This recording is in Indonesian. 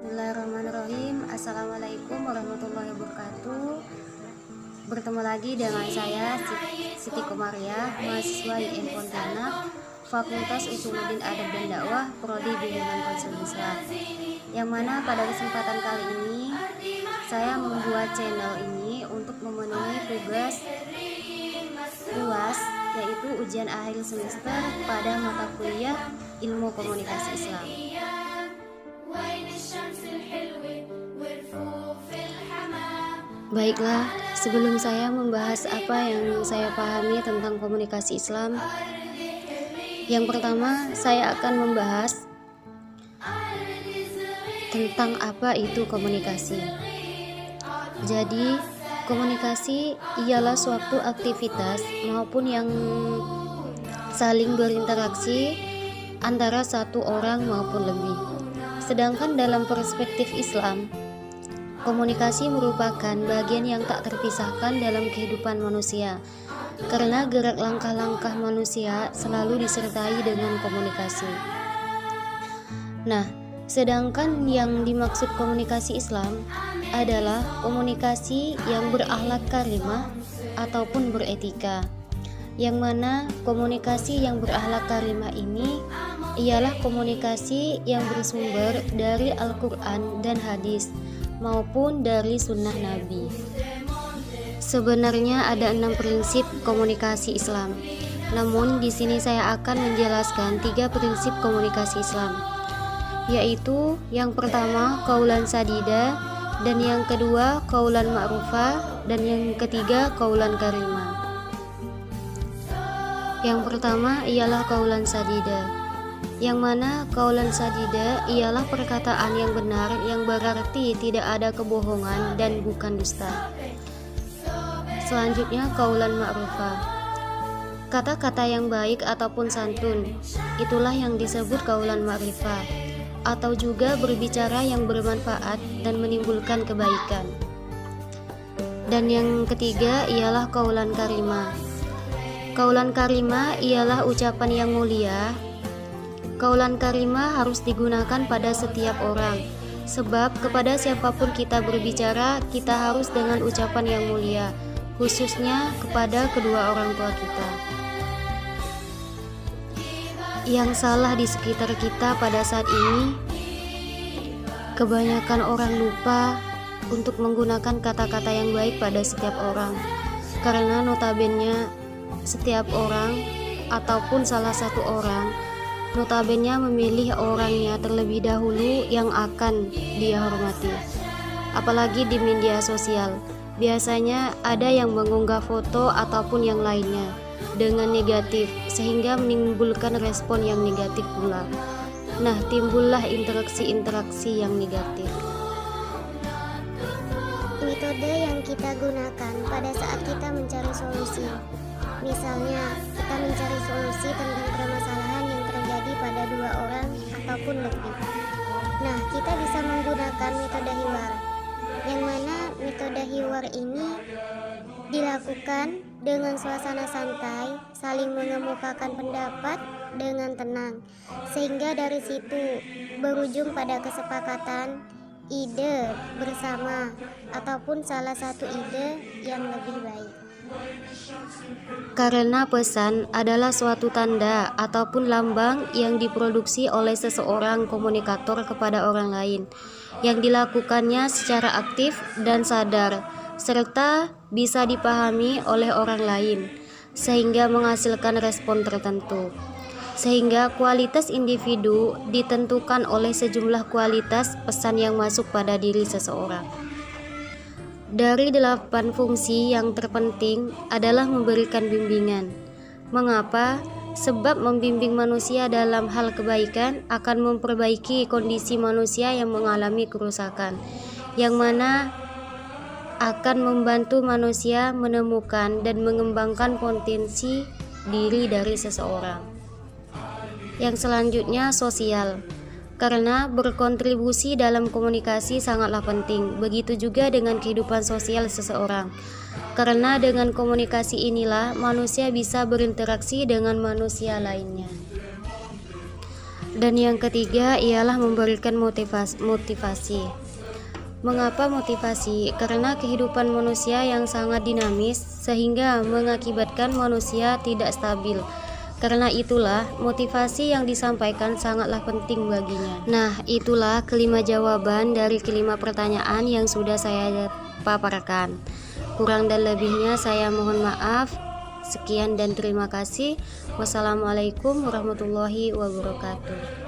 Bismillahirrahmanirrahim. Assalamualaikum warahmatullahi wabarakatuh. Bertemu lagi dengan saya Siti Komariah, mahasiswa IM Pontianak, Fakultas Usuluddin Adab dan Dakwah, Prodi Bimbingan Konseling Islam. Yang mana pada kesempatan kali ini saya membuat channel ini untuk memenuhi tugas UAS, yaitu ujian akhir semester pada mata kuliah Ilmu Komunikasi Islam. Baiklah, sebelum saya membahas apa yang saya pahami tentang komunikasi Islam, yang pertama saya akan membahas tentang apa itu komunikasi. Jadi, komunikasi ialah suatu aktivitas maupun yang saling berinteraksi antara satu orang maupun lebih. Sedangkan dalam perspektif Islam, komunikasi merupakan bagian yang tak terpisahkan dalam kehidupan manusia, karena gerak langkah-langkah manusia selalu disertai dengan komunikasi. Nah, sedangkan yang dimaksud komunikasi Islam adalah komunikasi yang berakhlak karimah ataupun beretika, yang mana komunikasi yang berakhlak karimah ini ialah komunikasi yang bersumber dari Al-Quran dan hadis maupun dari sunnah Nabi. Sebenarnya ada 6 prinsip komunikasi Islam. Namun di sini saya akan menjelaskan 3 prinsip komunikasi Islam, yaitu yang pertama qaulan sadida, dan yang kedua qaulan ma'rufah, dan yang ketiga qaulan karimah. Yang pertama ialah qaulan sadida, yang mana qaulan sadida ialah perkataan yang benar yang berarti tidak ada kebohongan dan bukan dusta. Selanjutnya qaulan ma'rufah, kata-kata yang baik ataupun santun, itulah yang disebut qaulan ma'rifah, atau juga berbicara yang bermanfaat dan menimbulkan kebaikan. Dan yang ketiga ialah qaulan karimah. Qaulan karimah ialah ucapan yang mulia. Qaulan karimah harus digunakan pada setiap orang, sebab kepada siapapun kita berbicara, kita harus dengan ucapan yang mulia, khususnya kepada kedua orang tua kita. Yang salah di sekitar kita pada saat ini, kebanyakan orang lupa untuk menggunakan kata-kata yang baik pada setiap orang, karena notabene setiap orang ataupun salah satu orang notabene memilih orangnya terlebih dahulu yang akan dia hormati. Apalagi di media sosial, biasanya ada yang mengunggah foto ataupun yang lainnya dengan negatif, sehingga menimbulkan respon yang negatif pula. Nah, timbullah interaksi-interaksi yang negatif. Metode yang kita gunakan pada saat kita mencari solusi, misalnya kita mencari solusi tentang permasalahan yang terjadi pada 2 orang ataupun lebih. Nah, kita bisa menggunakan metode hiwar, yang mana metode hiwar ini dilakukan dengan suasana santai, saling mengemukakan pendapat dengan tenang, sehingga dari situ berujung pada kesepakatan ide bersama ataupun salah satu ide yang lebih baik. Karena pesan adalah suatu tanda ataupun lambang yang diproduksi oleh seseorang komunikator kepada orang lain, yang dilakukannya secara aktif dan sadar, serta bisa dipahami oleh orang lain, sehingga menghasilkan respon tertentu. Sehingga kualitas individu ditentukan oleh sejumlah kualitas pesan yang masuk pada diri seseorang. Dari 8 fungsi yang terpenting adalah memberikan bimbingan. Mengapa? Sebab membimbing manusia dalam hal kebaikan akan memperbaiki kondisi manusia yang mengalami kerusakan, yang mana akan membantu manusia menemukan dan mengembangkan potensi diri dari seseorang. Yang selanjutnya sosial, karena berkontribusi dalam komunikasi sangatlah penting. Begitu juga dengan kehidupan sosial seseorang, karena dengan komunikasi inilah manusia bisa berinteraksi dengan manusia lainnya. Dan yang ketiga ialah memberikan motivasi. Mengapa motivasi? Karena kehidupan manusia yang sangat dinamis sehingga mengakibatkan manusia tidak stabil. Karena itulah motivasi yang disampaikan sangatlah penting baginya. Nah, itulah kelima jawaban dari kelima pertanyaan yang sudah saya paparkan. Kurang dan lebihnya saya mohon maaf. Sekian dan terima kasih. Wassalamualaikum warahmatullahi wabarakatuh.